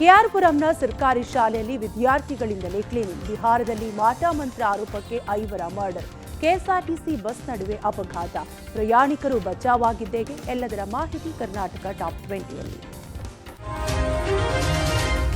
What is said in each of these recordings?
ಕೆಆರ್ಪುರಂನ ಸರ್ಕಾರಿ ಶಾಲೆಯಲ್ಲಿ ವಿದ್ಯಾರ್ಥಿಗಳಿಂದಲೇ ಕ್ಲೀನಿಂಗ್. ಬಿಹಾರದಲ್ಲಿ ಮಾಟ ಮಂತ್ರ ಆರೋಪಕ್ಕೆ 5 ಮರ್ಡರ್. ಕೆಎಸ್ಆರ್ಟಿಸಿ ಬಸ್ ನಡುವೆ ಅಪಘಾತ. ಪ್ರಯಾಣಿಕರು ಬಚಾವಾಗಿದ್ದೇಗೆ? ಎಲ್ಲದರ ಮಾಹಿತಿ ಕರ್ನಾಟಕ ಟಾಪ್ 20ಯಲ್ಲಿ.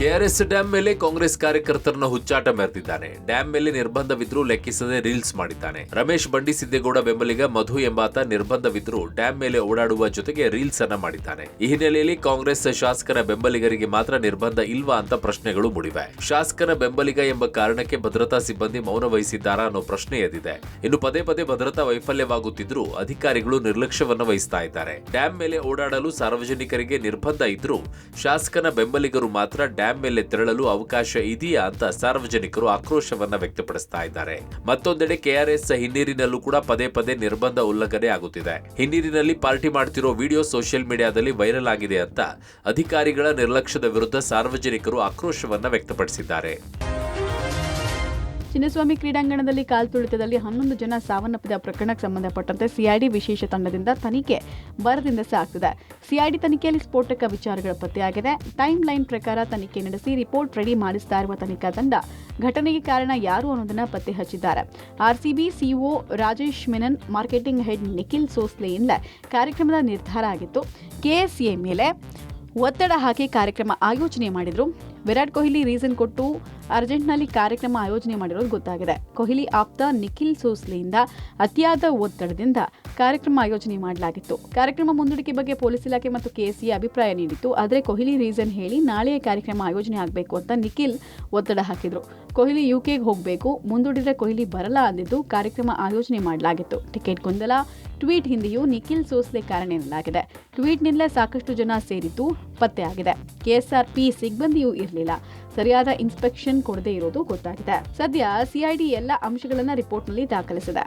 ಕೆಆರ್ಎಸ್ ಡ್ಯಾಂ ಮೇಲೆ ಕಾಂಗ್ರೆಸ್ ಕಾರ್ಯಕರ್ತರನ್ನ ಹುಚ್ಚಾಟ ಮೆರೆದಿದ್ದಾನೆ. ಡ್ಯಾಂ ಮೇಲೆ ನಿರ್ಬಂಧವಿದ್ರೂ ಲೆಕ್ಕಿಸದೆ ರೀಲ್ಸ್ ಮಾಡಿದ್ದಾನೆ. ರಮೇಶ್ ಬಂಡಿ ಸಿದ್ದೇಗೌಡ ಬೆಂಬಲಿಗ ಮಧು ಎಂಬಾತ ನಿರ್ಬಂಧವಿದ್ರೂ ಡ್ಯಾಂ ಮೇಲೆ ಓಡಾಡುವ ಜೊತೆಗೆ ರೀಲ್ಸ್ ಅನ್ನ ಮಾಡಿದ್ದಾನೆ. ಈ ಹಿನ್ನೆಲೆಯಲ್ಲಿ ಕಾಂಗ್ರೆಸ್ ಶಾಸಕರ ಬೆಂಬಲಿಗರಿಗೆ ಮಾತ್ರ ನಿರ್ಬಂಧ ಇಲ್ವಾ ಅಂತ ಪ್ರಶ್ನೆಗಳು ಮೂಡಿವೆ. ಶಾಸಕನ ಬೆಂಬಲಿಗ ಎಂಬ ಕಾರಣಕ್ಕೆ ಭದ್ರತಾ ಸಿಬ್ಬಂದಿ ಮೌನ ವಹಿಸಿದ್ದಾರಾ ಅನ್ನೋ ಪ್ರಶ್ನೆ ಎದ್ದಿದೆ. ಇನ್ನು ಪದೇ ಪದೇ ಭದ್ರತಾ ವೈಫಲ್ಯವಾಗುತ್ತಿದ್ರೂ ಅಧಿಕಾರಿಗಳು ನಿರ್ಲಕ್ಷ್ಯವನ್ನ ವಹಿಸ್ತಾ ಇದ್ದಾರೆ. ಡ್ಯಾಂ ಮೇಲೆ ಓಡಾಡಲು ಸಾರ್ವಜನಿಕರಿಗೆ ನಿರ್ಬಂಧ ಇದ್ರೂ ಶಾಸಕನ ಬೆಂಬಲಿಗರು ಮಾತ್ರ ಡ್ಯಾಂ ಮೇಲೆ ತೆರಳಲು ಅವಕಾಶ ಇದೆಯಾ ಅಂತ ಸಾರ್ವಜನಿಕರು ಆಕ್ರೋಶವನ್ನ ವ್ಯಕ್ತಪಡಿಸ್ತಾ ಇದ್ದಾರೆ. ಮತ್ತೊಂದೆಡೆ ಕೆಆರ್ಎಸ್ ಹಿನ್ನೀರಿನಲ್ಲೂ ಕೂಡ ಪದೇ ಪದೇ ನಿರ್ಬಂಧ ಉಲ್ಲಂಘನೆ ಆಗುತ್ತಿದೆ. ಹಿನ್ನೀರಿನಲ್ಲಿ ಪಾರ್ಟಿ ಮಾಡ್ತಿರೋ ವಿಡಿಯೋ ಸೋಷಿಯಲ್ ಮೀಡಿಯಾದಲ್ಲಿ ವೈರಲ್ ಆಗಿದೆ ಅಂತ ಅಧಿಕಾರಿಗಳ ನಿರ್ಲಕ್ಷ್ಯದ ವಿರುದ್ಧ ಸಾರ್ವಜನಿಕರು ಆಕ್ರೋಶವನ್ನ ವ್ಯಕ್ತಪಡಿಸಿದ್ದಾರೆ. ಚಿನ್ನಸ್ವಾಮಿ ಕ್ರೀಡಾಂಗಣದಲ್ಲಿ ಕಾಲ್ತುಳಿತದಲ್ಲಿ 11 ಜನ ಸಾವನ್ನಪ್ಪಿದ ಪ್ರಕರಣಕ್ಕೆ ಸಂಬಂಧಪಟ್ಟಂತೆ ಸಿಐಡಿ ವಿಶೇಷ ತಂಡದಿಂದ ತನಿಖೆ ಭರದಿಂದ ಸಾಗ್ತಿದೆ. ಸಿಐಡಿ ತನಿಖೆಯಲ್ಲಿ ಸ್ಫೋಟಕ ವಿಚಾರಗಳ ಪತ್ತೆಯಾಗಿದೆ. ಟೈಮ್ ಲೈನ್ ಪ್ರಕಾರ ತನಿಖೆ ನಡೆಸಿ ರಿಪೋರ್ಟ್ ರೆಡಿ ಮಾಡಿಸ್ತಾ ಇರುವ ತನಿಖಾ ತಂಡ ಘಟನೆಗೆ ಕಾರಣ ಯಾರು ಅನ್ನೋದನ್ನ ಪತ್ತೆ ಹಚ್ಚಿದ್ದಾರೆ. RCB CEO Rajesh Menon, marketing head Nikhil ಸೋಸ್ಲೆಯಿಂದ ಕಾರ್ಯಕ್ರಮದ ನಿರ್ಧಾರ ಆಗಿತ್ತು. ಕೆಎಸ್ಎ ಮೇಲೆ ಒತ್ತಡ ಹಾಕಿ ಕಾರ್ಯಕ್ರಮ ಆಯೋಜನೆ ಮಾಡಿದ್ರು. ವಿರಾಟ್ ಕೊಹ್ಲಿ ರೀಸನ್ ಕೊಟ್ಟು ಅರ್ಜೆಂಟ್ನಲ್ಲಿ ಕಾರ್ಯಕ್ರಮ ಆಯೋಜನೆ ಮಾಡಿರೋದು ಗೊತ್ತಾಗಿದೆ. ಕೊಹ್ಲಿ ಆಪ್ತ ನಿಖಿಲ್ ಸೋಸ್ಲೆಯಿಂದ ಅತಿಯಾದ ಒತ್ತಡದಿಂದ ಕಾರ್ಯಕ್ರಮ ಆಯೋಜನೆ ಮಾಡಲಾಗಿತ್ತು. ಕಾರ್ಯಕ್ರಮ ಮುಂದೂಡಿಕೆ ಬಗ್ಗೆ ಪೊಲೀಸ್ ಇಲಾಖೆ ಮತ್ತು ಕೆಎಸ್ಎ ಅಭಿಪ್ರಾಯ ನೀಡಿತ್ತು. ಆದರೆ ಕೊಹ್ಲಿ ರೀಸನ್ ಹೇಳಿ ನಾಳೆಯ ಕಾರ್ಯಕ್ರಮ ಆಯೋಜನೆ ಆಗಬೇಕು ಅಂತ ನಿಖಿಲ್ ಒತ್ತಡ ಹಾಕಿದ್ರು. ಕೊಹ್ಲಿ ಯುಕೆಗೆ ಹೋಗಬೇಕು, ಮುಂದೂಡಿದ್ರೆ ಕೊಹ್ಲಿ ಬರಲ್ಲ ಅಂದಿದ್ದು ಕಾರ್ಯಕ್ರಮ ಆಯೋಜನೆ ಮಾಡಲಾಗಿತ್ತು. ಟಿಕೆಟ್ ಗೊಂದಲ, ಟ್ವೀಟ್ ಹಿಂದೆಯೂ ನಿಖಿಲ್ ಸೋಸ್ಲೆ ಕಾರಣ ಎನ್ನಲಾಗಿದೆ. ಟ್ವೀಟ್ನಿಂದಲೇ ಸಾಕಷ್ಟು ಜನ ಸೇರಿದ್ದು ಪತ್ತೆಯಾಗಿದೆ. ಕೆಎಸ್ಆರ್ಪಿ ಸಿಬ್ಬಂದಿಯೂ ಇರಲಿಲ್ಲ. ಸರಿಯಾದ ಇನ್ಸ್ಪೆಕ್ಷನ್ ಕೊಡದೇ ಇರೋದು ಗೊತ್ತಾಗಿದೆ. ಸದ್ಯ ಸಿಐಡಿ ಎಲ್ಲ ಅಂಶಗಳನ್ನ ರಿಪೋರ್ಟ್ನಲ್ಲಿ ದಾಖಲಿಸಿದೆ.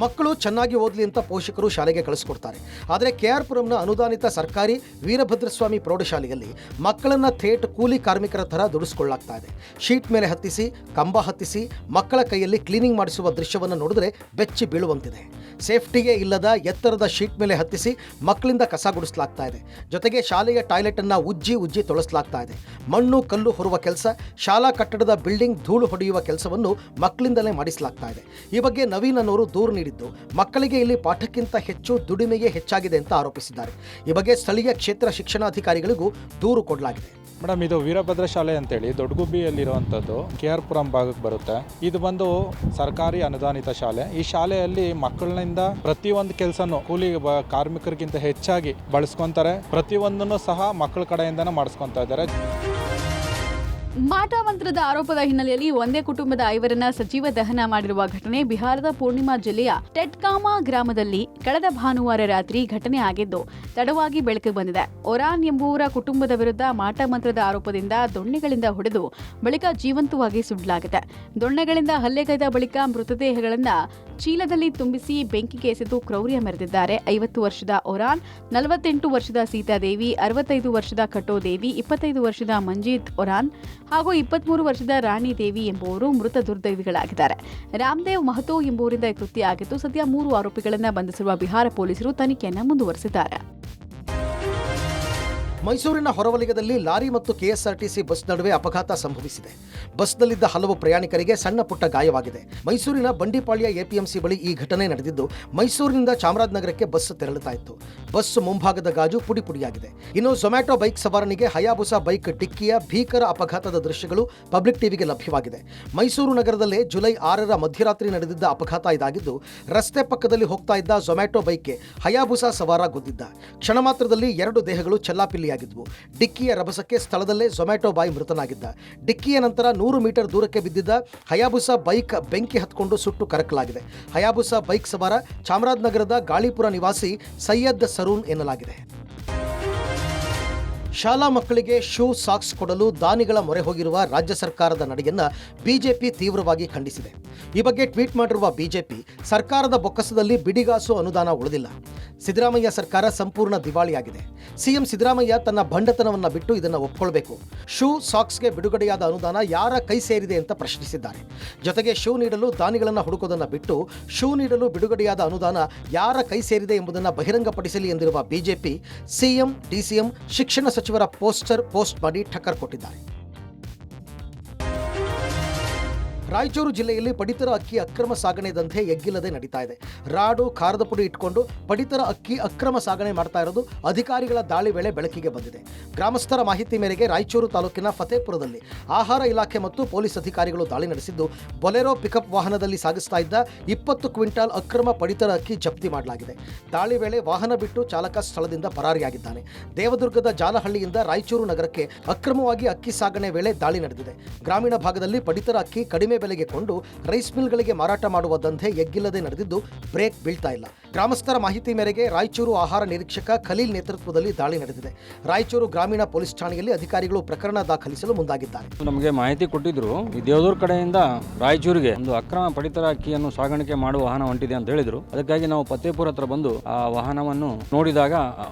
ಮಕ್ಕಳು ಚೆನ್ನಾಗಿ ಓದಲಿ ಅಂತ ಪೋಷಕರು ಶಾಲೆಗೆ ಕಳಿಸ್ಕೊಡ್ತಾರೆ. ಆದರೆ ಕೆಆರ್ಪುರಂನ ಅನುದಾನಿತ ಸರ್ಕಾರಿ ವೀರಭದ್ರಸ್ವಾಮಿ ಪ್ರೌಢಶಾಲೆಯಲ್ಲಿ ಮಕ್ಕಳನ್ನು ಥೇಟ್ ಕೂಲಿ ಕಾರ್ಮಿಕರ ಥರ ದುಡಿಸ್ಕೊಳ್ಳಾಗ್ತಾ ಇದೆ. ಶೀಟ್ ಮೇಲೆ ಹತ್ತಿಸಿ, ಕಂಬ ಹತ್ತಿಸಿ ಮಕ್ಕಳ ಕೈಯಲ್ಲಿ ಕ್ಲೀನಿಂಗ್ ಮಾಡಿಸುವ ದೃಶ್ಯವನ್ನು ನೋಡಿದ್ರೆ ಬೆಚ್ಚಿ ಬೀಳುವಂತಿದೆ. ಸೇಫ್ಟಿಗೆ ಇಲ್ಲದ ಎತ್ತರದ ಶೀಟ್ ಮೇಲೆ ಹತ್ತಿಸಿ ಮಕ್ಕಳಿಂದ ಕಸ ಗುಡಿಸಲಾಗ್ತಾ ಇದೆ. ಜೊತೆಗೆ ಶಾಲೆಯ ಟಾಯ್ಲೆಟನ್ನು ಉಜ್ಜಿ ತೊಳಸಲಾಗ್ತಾ ಇದೆ. ಮಣ್ಣು ಕಲ್ಲು ಹೊರುವ ಕೆಲಸ, ಶಾಲಾ ಕಟ್ಟಡದ ಬಿಲ್ಡಿಂಗ್ ಧೂಳು ಹೊಡೆಯುವ ಕೆಲಸವನ್ನು ಮಕ್ಕಳಿಂದಲೇ ಮಾಡಿಸಲಾಗ್ತಾ ಇದೆ. ಈ ಬಗ್ಗೆ ನವೀನ್ ಅನ್ನೋರು ದೂರು ನೀಡಿದ್ದು, ಮಕ್ಕಳಿಗೆ ಇಲ್ಲಿ ಪಾಠಕ್ಕಿಂತ ಹೆಚ್ಚು ದುಡಿಮೆಗೆ ಹೆಚ್ಚಾಗಿದೆ ಅಂತ ಆರೋಪಿಸಿದ್ದಾರೆ. ಈ ಬಗ್ಗೆ ಸ್ಥಳೀಯ ಕ್ಷೇತ್ರ ಶಿಕ್ಷಣಾಧಿಕಾರಿಗಳಿಗೂ ದೂರು ಕೊಡಲಾಗಿದೆ. ಮೇಡಮ್, ಇದು ವೀರಭದ್ರ ಶಾಲೆ ಅಂತೇಳಿ ದೊಡ್ಡಗುಬ್ಬಿಯಲ್ಲಿರುವಂಥದ್ದು ಕೆಆರ್ಪುರಂ ಭಾಗಕ್ಕೆ ಬರುತ್ತೆ. ಇದು ಬಂದು ಸರ್ಕಾರಿ ಅನುದಾನಿತ ಶಾಲೆ. ಈ ಶಾಲೆಯಲ್ಲಿ ಮಕ್ಕಳಿಂದ ಪ್ರತಿಯೊಂದು ಕೆಲಸನೂ ಕೂಲಿ ಕಾರ್ಮಿಕರಿಗಿಂತ ಹೆಚ್ಚಾಗಿ ಬಳಸ್ಕೊಂತಾರೆ. ಪ್ರತಿಯೊಂದನ್ನು ಸಹ ಮಕ್ಕಳ ಕಡೆಯಿಂದನೇ ಮಾಡಿಸ್ಕೊತಾ ಇದ್ದಾರೆ. ಮಾಟ ಮಂತ್ರದ ಆರೋಪದ ಹಿನ್ನೆಲೆಯಲ್ಲಿ ಒಂದೇ ಕುಟುಂಬದ 5ರನ್ನ ಸಜೀವ ದಹನ ಮಾಡಿರುವ ಘಟನೆ ಬಿಹಾರದ ಪೂರ್ಣಿಮಾ ಜಿಲ್ಲೆಯ ಟೆಟ್ಕಾಮಾ ಗ್ರಾಮದಲ್ಲಿ ಕಳೆದ ಭಾನುವಾರ ರಾತ್ರಿ ಘಟನೆ ಆಗಿದ್ದು ತಡವಾಗಿ ಬೆಳಕಿಗೆ ಬಂದಿದೆ. ಒರಾನ್ ಎಂಬುವರ ಕುಟುಂಬದ ವಿರುದ್ಧ ಮಾಟ ಮಂತ್ರದ ಆರೋಪದಿಂದ ದೊಣ್ಣೆಗಳಿಂದ ಹೊಡೆದು ಬಳಿಕ ಜೀವಂತವಾಗಿ ಸುಡಲಾಗಿದೆ. ದೊಣ್ಣೆಗಳಿಂದ ಹಲ್ಲೆಗೈದ ಬಳಿಕ ಮೃತದೇಹಗಳನ್ನ ಚೀಲದಲ್ಲಿ ತುಂಬಿಸಿ ಬೆಂಕಿಗೆ ಎಸೆದು ಕ್ರೌರ್ಯ ಮೆರೆದಿದ್ದಾರೆ. 50 ವರ್ಷದ ಒರಾನ್, 48 ವರ್ಷದ ಸೀತಾದೇವಿ, 65 ವರ್ಷದ ಕಟೋದೇವಿ, 25 ವರ್ಷದ ಮಂಜೀತ್ ಒರಾನ್ ಹಾಗೂ 23 ವರ್ಷದ ರಾಣಿ ದೇವಿ ಎಂಬುವರು ಮೃತ ದುರ್ದೈವಿಗಳಾಗಿದ್ದಾರೆ. ರಾಮದೇವ್ ಮಹತೋ ಎಂಬುವರಿಂದ ಕೃತ್ಯ ಆಗಿದ್ದು ಸದ್ಯ 3 ಆರೋಪಿಗಳನ್ನು ಬಂಧಿಸಿರುವ ಬಿಹಾರ ಪೊಲೀಸರು ತನಿಖೆಯನ್ನು ಮುಂದುವರೆಸಿದ್ದಾರೆ. ಮೈಸೂರಿನ ಹೊರವಲಯದಲ್ಲಿ ಲಾರಿ ಮತ್ತು ಕೆಎಸ್ಆರ್ಟಿಸಿ ಬಸ್ ನಡುವೆ ಅಪಘಾತ ಸಂಭವಿಸಿದೆ. ಬಸ್ನಲ್ಲಿದ್ದ ಹಲವು ಪ್ರಯಾಣಿಕರಿಗೆ ಸಣ್ಣ ಪುಟ್ಟ ಗಾಯವಾಗಿದೆ. ಮೈಸೂರಿನ ಬಂಡಿಪಾಳ್ಯ ಎಪಿಎಂಸಿ ಬಳಿ ಈ ಘಟನೆ ನಡೆದಿದ್ದು, ಮೈಸೂರಿನಿಂದ ಚಾಮರಾಜನಗರಕ್ಕೆ ಬಸ್ ತೆರಳುತ್ತಾ ಇತ್ತು. ಬಸ್ ಮುಂಭಾಗದ ಗಾಜು ಪುಡಿಯಾಗಿದೆ. ಇನ್ನು ಝೊಮ್ಯಾಟೊ ಬೈಕ್ ಸವಾರನಿಗೆ ಹಯಾಬುಸಾ ಬೈಕ್ ಡಿಕ್ಕಿಯ ಭೀಕರ ಅಪಘಾತದ ದೃಶ್ಯಗಳು ಪಬ್ಲಿಕ್ ಟಿವಿಗೆ ಲಭ್ಯವಾಗಿದೆ. ಮೈಸೂರು ನಗರದಲ್ಲೇ ಜುಲೈ 6ರ ಮಧ್ಯರಾತ್ರಿ ನಡೆದಿದ್ದ ಅಪಘಾತ ಇದಾಗಿದ್ದು, ರಸ್ತೆ ಪಕ್ಕದಲ್ಲಿ ಹೋಗ್ತಾ ಇದ್ದ ಝೊಮ್ಯಾಟೊ ಬೈಕ್ಗೆ ಹಯಾಬುಸಾ ಸವಾರ ಗುದ್ದಿದ್ದ. ಕ್ಷಣ ಮಾತ್ರದಲ್ಲಿ 2 ದೇಹಗಳು ಚೆಲ್ಲಾಪಿಲ್ಲಿಯಾಗಿದ್ದವು. ಡಿಕ್ಕಿಯ ರಭಸಕ್ಕೆ ಸ್ಥಳದಲ್ಲೇ ಝೊಮ್ಯಾಟೊ ಬಾಯ್ ಮೃತನಾಗಿದ್ದ. ಡಿಕ್ಕಿಯ ನಂತರ 100 ಮೀಟರ್ ದೂರಕ್ಕೆ ಬಿದ್ದಿದ್ದ ಹಯಾಬುಸಾ ಬೈಕ್ ಬೆಂಕಿ ಹತ್ಕೊಂಡು ಸುಟ್ಟು ಕರಕಲಾಗಿದೆ. ಹಯಾಬುಸಾ ಬೈಕ್ ಸವಾರ ಚಾಮರಾಜನಗರದ ಗಾಳಿಪುರ ನಿವಾಸಿ ಸೈಯದ್ ಸರೂನ್ ಎನ್ನಲಾಗಿದೆ. ಶಾಲಾ ಮಕ್ಕಳಿಗೆ ಶೂ, ಸಾಕ್ಸ್ ಕೊಡಲು ದಾನಿಗಳ ಮೊರೆ ಹೋಗಿರುವ ರಾಜ್ಯ ಸರ್ಕಾರದ ನಡೆಯನ್ನು ಬಿಜೆಪಿ ತೀವ್ರವಾಗಿ ಖಂಡಿಸಿದೆ. ಈ ಬಗ್ಗೆ ಟ್ವೀಟ್ ಮಾಡಿರುವ ಬಿಜೆಪಿ, ಸರ್ಕಾರದ ಬೊಕ್ಕಸದಲ್ಲಿ ಬಿಡಿಗಾಸು ಅನುದಾನ ಉಳಿದಿಲ್ಲ. ಸಿದ್ದರಾಮಯ್ಯ ಸರ್ಕಾರ ಸಂಪೂರ್ಣ ದಿವಾಳಿಯಾಗಿದೆ. ಸಿಎಂ ಸಿದ್ದರಾಮಯ್ಯ ತನ್ನ ಭಂಡತನವನ್ನು ಬಿಟ್ಟು ಇದನ್ನು ಒಪ್ಪಿಕೊಳ್ಳಬೇಕು. ಶೂ, ಸಾಕ್ಸ್ಗೆ ಬಿಡುಗಡೆಯಾದ ಅನುದಾನ ಯಾರ ಕೈ ಸೇರಿದೆ ಅಂತ ಪ್ರಶ್ನಿಸಿದ್ದಾರೆ. ಜೊತೆಗೆ ಶೂ ನೀಡಲು ದಾನಿಗಳನ್ನು ಹುಡುಕೋದನ್ನು ಬಿಟ್ಟು ಶೂ ನೀಡಲು ಬಿಡುಗಡೆಯಾದ ಅನುದಾನ ಯಾರ ಕೈ ಸೇರಿದೆ ಎಂಬುದನ್ನು ಬಹಿರಂಗಪಡಿಸಲಿ ಎಂದಿರುವ ಬಿಜೆಪಿ, ಸಿಎಂ, ಡಿಸಿಎಂ, ಶಿಕ್ಷಣ ಸಚಿವರ ಪೋಸ್ಟ್ ಮಾಡಿ ಟಕ್ಕರ್ ಕೊಟ್ಟಿದ್ದಾರೆ. ರಾಯಚೂರು ಜಿಲ್ಲೆಯಲ್ಲಿ ಪಡಿತರ ಅಕ್ಕಿ ಅಕ್ರಮ ಸಾಗಣೆ ದಂಧೆ ಎಗ್ಗಿಲ್ಲದೆ ನಡೀತಾ ಇದೆ. ರಾಡು, ಖಾರದ ಪುಡಿ ಇಟ್ಕೊಂಡು ಪಡಿತರ ಅಕ್ಕಿ ಅಕ್ರಮ ಸಾಗಣೆ ಮಾಡ್ತಾ ಇರೋದು ಅಧಿಕಾರಿಗಳ ದಾಳಿ ವೇಳೆ ಬೆಳಕಿಗೆ ಬಂದಿದೆ. ಗ್ರಾಮಸ್ಥರ ಮಾಹಿತಿ ಮೇರೆಗೆ ರಾಯಚೂರು ತಾಲೂಕಿನ ಫತೇಪುರದಲ್ಲಿ ಆಹಾರ ಇಲಾಖೆ ಮತ್ತು ಪೊಲೀಸ್ ಅಧಿಕಾರಿಗಳು ದಾಳಿ ನಡೆಸಿದ್ದು, ಬೊಲೆರೋ ಪಿಕಪ್ ವಾಹನದಲ್ಲಿ ಸಾಗಿಸ್ತಾ ಇದ್ದ 20 ಕ್ವಿಂಟಾಲ್ ಅಕ್ರಮ ಪಡಿತರ ಅಕ್ಕಿ ಜಪ್ತಿ ಮಾಡಲಾಗಿದೆ. ದಾಳಿ ವೇಳೆ ವಾಹನ ಬಿಟ್ಟು ಚಾಲಕ ಸ್ಥಳದಿಂದ ಪರಾರಿಯಾಗಿದ್ದಾನೆ. ದೇವದುರ್ಗದ ಜಾಲಹಳ್ಳಿಯಿಂದ ರಾಯಚೂರು ನಗರಕ್ಕೆ ಅಕ್ರಮವಾಗಿ ಅಕ್ಕಿ ಸಾಗಣೆ ವೇಳೆ ದಾಳಿ ನಡೆದಿದೆ. ಗ್ರಾಮೀಣ ಭಾಗದಲ್ಲಿ ಪಡಿತರ ಅಕ್ಕಿ ಕಡಿಮೆ ಬೆಲೆಗೆ ಕೊಂಡು ರೈಸ್ ಮಿಲ್ಗಳಿಗೆ ಮಾರಾಟ ಮಾಡುವ ದಂಧೆ ಎಗ್ಗಿಲ್ಲದೆ ನಡೆದಿದ್ದು ಬ್ರೇಕ್ ಬೀಳ್ತಾ ಇಲ್ಲ. ಗ್ರಾಮಸ್ಥರ ಮಾಹಿತಿ ಮೇರೆಗೆ ರಾಯಚೂರು ಆಹಾರ ನಿರೀಕ್ಷಕ ಖಲೀಲ್ ನೇತೃತ್ವದಲ್ಲಿ ದಾಳಿ ನಡೆದಿದೆ. ರಾಯಚೂರು ಗ್ರಾಮೀಣ ಪೊಲೀಸ್ ಠಾಣೆಯಲ್ಲಿ ಅಧಿಕಾರಿಗಳು ಪ್ರಕರಣ ದಾಖಲಿಸಲು ಮುಂದಾಗಿದ್ದಾರೆ. ನಮಗೆ ಮಾಹಿತಿ ಕೊಟ್ಟಿದ್ರು, ಈ ದೇವದೂರ್ ಕಡೆಯಿಂದ ರಾಯಚೂರಿಗೆ ಒಂದು ಅಕ್ರಮ ಪಡಿತರ ಅಕ್ಕಿಯನ್ನು ಸಾಗಾಣಿಕೆ ಮಾಡುವ ವಾಹನ ಹೊಂಟಿದೆ ಅಂತ ಹೇಳಿದ್ರು. ಅದಕ್ಕಾಗಿ ನಾವು ಫತೇಪುರ ಹತ್ರ ಬಂದು ಆ ವಾಹನವನ್ನು ನೋಡಿದಾಗ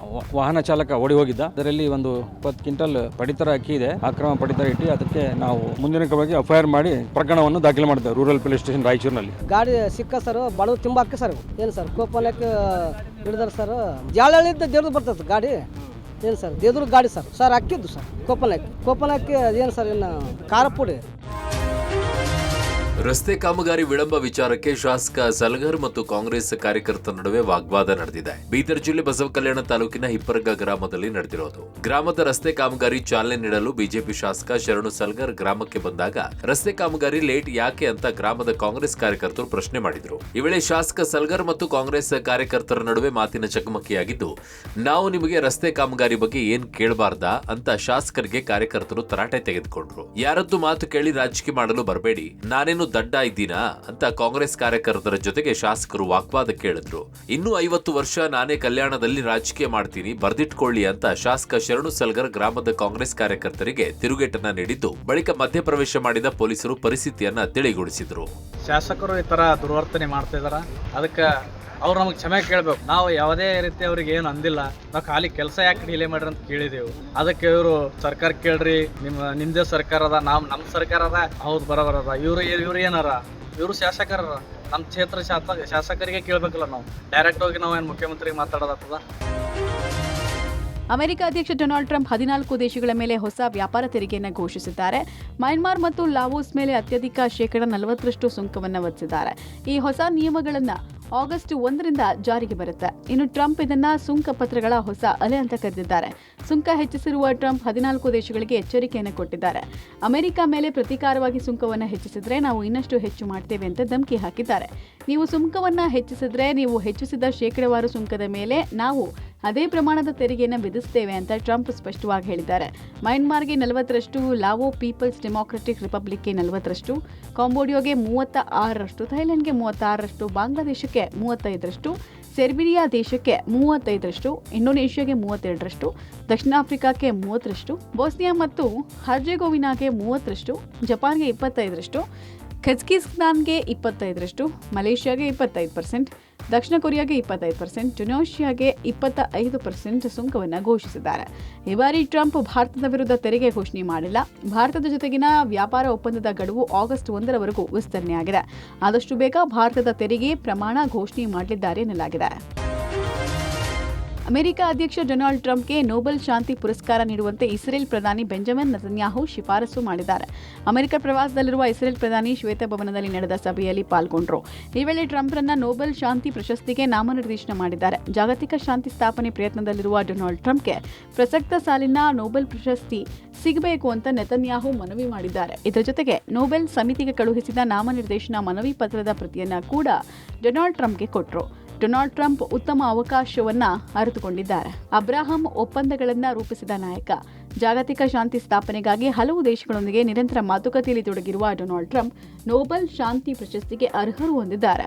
ವಾಹನ ಚಾಲಕ ಓಡಿ ಹೋಗಿದ್ದ. ಅದರಲ್ಲಿ ಒಂದು 20 ಕ್ವಿಂಟಲ್ ಪಡಿತರ ಅಕ್ಕಿ ಇದೆ, ಅಕ್ರಮ ಪಡಿತರ ಇಟ್ಟು ಅದಕ್ಕೆ ನಾವು ಮುಂದಿನ ಕ್ರಮವಾಗಿ ಎಫ್ಐಆರ್ ಮಾಡಿ ಪ್ರಕರಣವನ್ನು ದಾಖಲೆ ಮಾಡಿದ್ದೇವೆ ರೂರಲ್ ಪೊಲೀಸ್ ಸ್ಟೇಷನ್ ರಾಯಚೂರಿನಲ್ಲಿ. ಗಾಡಿ ಸಿಕ್ಕ ಸರ್, ಬಡವರು ತುಂಬ ಅಕ್ಕಿ ಸರ್. ಏನು ಸರ್ ಕೋಪಲಕ್ಕೆ ಹಿಡಿದಾರೆ ಸರ್. ಜಾಲಹಳ್ಳಿಯಿಂದ ದೇವ್ರಿಗೆ ಬರ್ತದೆ ಗಾಡಿ. ಏನು ಸರ್ ದೇವ್ರಿಗೆ ಗಾಡಿ ಸರ್ ಅಕ್ಕಿದ್ದು ಸರ್ ಕೋಪಲಕ್ಕೆ ಏನು ಸರ್ ಇನ್ನು ಖಾರ ಪುಡಿ. ರಸ್ತೆ ಕಾಮಗಾರಿ ವಿಳಂಬ ವಿಚಾರಕ್ಕೆ ಶಾಸಕ ಸಲಗರ್ ಮತ್ತು ಕಾಂಗ್ರೆಸ್ ಕಾರ್ಯಕರ್ತರ ನಡುವೆ ವಾಗ್ವಾದ ನಡೆದಿದೆ. ಬೀದರ್ ಜಿಲ್ಲೆ ಬಸವಕಲ್ಯಾಣ ತಾಲೂಕಿನ ಹಿಪ್ಪರಗ ಗ್ರಾಮದಲ್ಲಿ ನಡೆದಿರೋದು. ಗ್ರಾಮದ ರಸ್ತೆ ಕಾಮಗಾರಿ ಚಾಲನೆ ನೀಡಲು ಬಿಜೆಪಿ ಶಾಸಕ ಶರಣು ಸಲಗರ್ ಗ್ರಾಮಕ್ಕೆ ಬಂದಾಗ ರಸ್ತೆ ಕಾಮಗಾರಿ ಲೇಟ್ ಯಾಕೆ ಅಂತ ಗ್ರಾಮದ ಕಾಂಗ್ರೆಸ್ ಕಾರ್ಯಕರ್ತರು ಪ್ರಶ್ನೆ ಮಾಡಿದ್ರು. ಈ ವೇಳೆ ಶಾಸಕ ಸಲಗರ್ ಮತ್ತು ಕಾಂಗ್ರೆಸ್ ಕಾರ್ಯಕರ್ತರ ನಡುವೆ ಮಾತಿನ ಚಕಮಕಿಯಾಗಿದ್ದು, ನಾವು ನಿಮಗೆ ರಸ್ತೆ ಕಾಮಗಾರಿ ಬಗ್ಗೆ ಏನ್ ಕೇಳಬಾರ್ದಾ ಅಂತ ಶಾಸಕರಿಗೆ ಕಾರ್ಯಕರ್ತರು ತರಾಟೆ ತೆಗೆದುಕೊಂಡ್ರು. ಯಾರದ್ದು ಮಾತು ಕೇಳಿ ರಾಜಕೀಯ ಮಾಡಲು ಬರಬೇಡಿ, ನಾನೇನು ದಡ್ಡ ಇದ್ದೀನಾ ಅಂತ ಕಾಂಗ್ರೆಸ್ ಕಾರ್ಯಕರ್ತರ ಜೊತೆಗೆ ಶಾಸಕರು ವಾಗ್ವಾದ ಕೇಳಿದ್ರು. ಇನ್ನೂ 50 ವರ್ಷ ನಾನೇ ಕಲ್ಯಾಣದಲ್ಲಿ ರಾಜಕೀಯ ಮಾಡ್ತೀನಿ, ಬರ್ದಿಟ್ಕೊಳ್ಳಿ ಅಂತ ಶಾಸಕ ಶರಣು ಸಲಗರ್ ಗ್ರಾಮದ ಕಾಂಗ್ರೆಸ್ ಕಾರ್ಯಕರ್ತರಿಗೆ ತಿರುಗೇಟನ್ನ ನೀಡಿದ್ದು, ಬಳಿಕ ಮಧ್ಯಪ್ರವೇಶ ಮಾಡಿದ ಪೊಲೀಸರು ಪರಿಸ್ಥಿತಿಯನ್ನ ತಿಳಿಗೊಳಿಸಿದ್ರು. ಶಾಸಕರು ಈ ತರ ದುರ್ವರ್ತನೆ ಮಾಡ್ತಾ ಇದಾರ, ಅದಕ್ಕೆ ಅವ್ರು ನಮಗೆ ಕ್ಷಮೆ ಕೇಳಬೇಕು. ನಾವು ಯಾವುದೇ ರೀತಿ ಅವ್ರಿಗೆ ಏನು ಅಂದಿಲ್ಲ. ನಾವು ಖಾಲಿ ಕೆಲಸ ಯಾಕೆ ಡಿಲೇ ಮಾಡ್ರಿ ಅಂತ ಕೇಳಿದೆವು. ಅದಕ್ಕೆ ಇವರು ಸರ್ಕಾರ ಕೇಳ್ರಿ, ನಿಮ್ದೇ ಸರ್ಕಾರ ಅದ, ನಮ್ಮ ಸರ್ಕಾರ ಅದ, ಹೌದು ಬರೋಬರದ. ಇವ್ರು ಏನಾರ, ಇವರು ಶಾಸಕರ, ನಮ್ಮ ಕ್ಷೇತ್ರ ಶಾಸಕರಿಗೆ ಕೇಳಬೇಕಲ್ಲ. ನಾವು ಡೈರೆಕ್ಟ್ ಹೋಗಿ ನಾವು ಏನು ಮುಖ್ಯಮಂತ್ರಿಗೆ ಮಾತಾಡೋದಾಗ್ತದ. ಅಮೆರಿಕ ಅಧ್ಯಕ್ಷ ಡೊನಾಲ್ಡ್ ಟ್ರಂಪ್ 14 ದೇಶಗಳ ಮೇಲೆ ಹೊಸ ವ್ಯಾಪಾರ ತೆರಿಗೆಯನ್ನು ಘೋಷಿಸಿದ್ದಾರೆ. ಮಯನ್ಮಾರ್ ಮತ್ತು ಲಾವೋಸ್ ಮೇಲೆ ಅತ್ಯಧಿಕ 40% ಸುಂಕವನ್ನು ವಿಧಿಸಿದ್ದಾರೆ. ಈ ಹೊಸ ನಿಯಮಗಳನ್ನು ಆಗಸ್ಟ್ 1ರಿಂದ ಜಾರಿಗೆ ಬರುತ್ತೆ. ಇನ್ನು ಟ್ರಂಪ್ ಇದನ್ನ ಸುಂಕ ಪತ್ರಗಳ ಹೊಸ ಅಲೆ ಅಂತ ಕರೆದಿದ್ದಾರೆ. ಸುಂಕ ಹೆಚ್ಚಿಸಿರುವ ಟ್ರಂಪ್ 14 ದೇಶಗಳಿಗೆ ಎಚ್ಚರಿಕೆಯನ್ನು ಕೊಟ್ಟಿದ್ದಾರೆ. ಅಮೆರಿಕ ಮೇಲೆ ಪ್ರತೀಕಾರವಾಗಿ ಸುಂಕವನ್ನು ಹೆಚ್ಚಿಸಿದ್ರೆ ನಾವು ಇನ್ನಷ್ಟು ಹೆಚ್ಚು ಮಾಡ್ತೇವೆ ಅಂತ ಧಮಕಿ ಹಾಕಿದ್ದಾರೆ. ನೀವು ಸುಂಕವನ್ನು ಹೆಚ್ಚಿಸಿದ್ರೆ ನೀವು ಹೆಚ್ಚಿಸಿದ ಶೇಕಡಾವಾರು ಸುಂಕದ ಮೇಲೆ ನಾವು ಅದೇ ಪ್ರಮಾಣದ ತೆರಿಗೆಯನ್ನು ವಿಧಿಸುತ್ತೇವೆ ಅಂತ ಟ್ರಂಪ್ ಸ್ಪಷ್ಟವಾಗಿ ಹೇಳಿದ್ದಾರೆ. ಮಯನ್ಮಾರ್ಗೆ 40%, ಲಾವೋ ಪೀಪಲ್ಸ್ ಡೆಮಾಕ್ರೆಟಿಕ್ ರಿಪಬ್ಲಿಕ್ಗೆ 40%, ಕಾಂಬೋಡಿಯಾಗೆ 36%, ಥೈಲ್ಯಾಂಡ್ಗೆ 36%, ಬಾಂಗ್ಲಾದೇಶಕ್ಕೆ 35%, ಸೆರ್ಬಿಯಾ ದೇಶಕ್ಕೆ 35%, ಇಂಡೋನೇಷ್ಯಾಗೆ 32%, ದಕ್ಷಿಣ ಆಫ್ರಿಕಾಕ್ಕೆ 30%, ಬೋಸ್ನಿಯಾ ಮತ್ತು ಹರ್ಜೆಗೋವಿನಾಗೆ 30%, ಜಪಾನ್ಗೆ 25%, ಕಜಕಿಸ್ತಾನ್ಗೆ 25%, ಮಲೇಷ್ಯಾಗೆ 25%, ದಕ್ಷಿಣ ಕೊರಿಯಾಗೆ 25%, ಟ್ಯುನೀಷಿಯಾಗೆ 25% ಸುಂಕವನ್ನು ಘೋಷಿಸಿದ್ದಾರೆ. ಈ ಬಾರಿ ಟ್ರಂಪ್ ಭಾರತದ ವಿರುದ್ಧ ತೆರಿಗೆ ಘೋಷಣೆ ಮಾಡಿಲ್ಲ. ಭಾರತದ ಜೊತೆಗಿನ ವ್ಯಾಪಾರ ಒಪ್ಪಂದದ ಗಡುವು ಆಗಸ್ಟ್ 1ರವರೆಗೂ ವಿಸ್ತರಣೆಯಾಗಿದೆ. ಆದಷ್ಟು ಬೇಗ ಭಾರತದ ತೆರಿಗೆ ಪ್ರಮಾಣ ಘೋಷಣೆ ಮಾಡಲಿದ್ದಾರೆ ಎನ್ನಲಾಗಿದೆ. ಅಮೆರಿಕ ಅಧ್ಯಕ್ಷ ಡೊನಾಲ್ಡ್ ಟ್ರಂಪ್ಗೆ ನೊಬೆಲ್ ಶಾಂತಿ ಪುರಸ್ಕಾರ ನೀಡುವಂತೆ ಇಸ್ರೇಲ್ ಪ್ರಧಾನಿ ಬೆಂಜಮಿನ್ ನೆತನ್ಯಾಹು ಶಿಫಾರಸು ಮಾಡಿದ್ದಾರೆ. ಅಮೆರಿಕ ಪ್ರವಾಸದಲ್ಲಿರುವ ಇಸ್ರೇಲ್ ಪ್ರಧಾನಿ ಶ್ವೇತಭವನದಲ್ಲಿ ನಡೆದ ಸಭೆಯಲ್ಲಿ ಪಾಲ್ಗೊಂಡರು. ಈ ವೇಳೆ ಟ್ರಂಪ್ರನ್ನ ನೊಬೆಲ್ ಶಾಂತಿ ಪ್ರಶಸ್ತಿಗೆ ನಾಮನಿರ್ದೇಶನ ಮಾಡಿದ್ದಾರೆ. ಜಾಗತಿಕ ಶಾಂತಿ ಸ್ಥಾಪನೆ ಪ್ರಯತ್ನದಲ್ಲಿರುವ ಡೊನಾಲ್ಡ್ ಟ್ರಂಪ್ಗೆ ಪ್ರಸಕ್ತ ಸಾಲಿನ ನೊಬೆಲ್ ಪ್ರಶಸ್ತಿ ಸಿಗಬೇಕು ಅಂತ ನೆತನ್ಯಾಹು ಮನವಿ ಮಾಡಿದ್ದಾರೆ. ಇದರ ಜೊತೆಗೆ ನೊಬೆಲ್ ಸಮಿತಿಗೆ ಕಳುಹಿಸಿದ ನಾಮನಿರ್ದೇಶನ ಮನವಿ ಪತ್ರದ ಪ್ರತಿಯನ್ನ ಕೂಡ ಡೊನಾಲ್ಡ್ ಟ್ರಂಪ್ಗೆ ಕೊಟ್ಟರು. ಡೊನಾಲ್ಡ್ ಟ್ರಂಪ್ ಉತ್ತಮ ಅವಕಾಶವನ್ನ ಅರಿತುಕೊಂಡಿದ್ದಾರೆ. ಅಬ್ರಾಹಂ ಒಪ್ಪಂದಗಳನ್ನು ರೂಪಿಸಿದ ನಾಯಕ. ಜಾಗತಿಕ ಶಾಂತಿ ಸ್ಥಾಪನೆಗಾಗಿ ಹಲವು ದೇಶಗಳೊಂದಿಗೆ ನಿರಂತರ ಮಾತುಕತೆಯಲ್ಲಿ ತೊಡಗಿರುವ ಡೊನಾಲ್ಡ್ ಟ್ರಂಪ್ ನೊಬೆಲ್ ಶಾಂತಿ ಪ್ರಶಸ್ತಿಗೆ ಅರ್ಹರು ಹೊಂದಿದ್ದಾರೆ.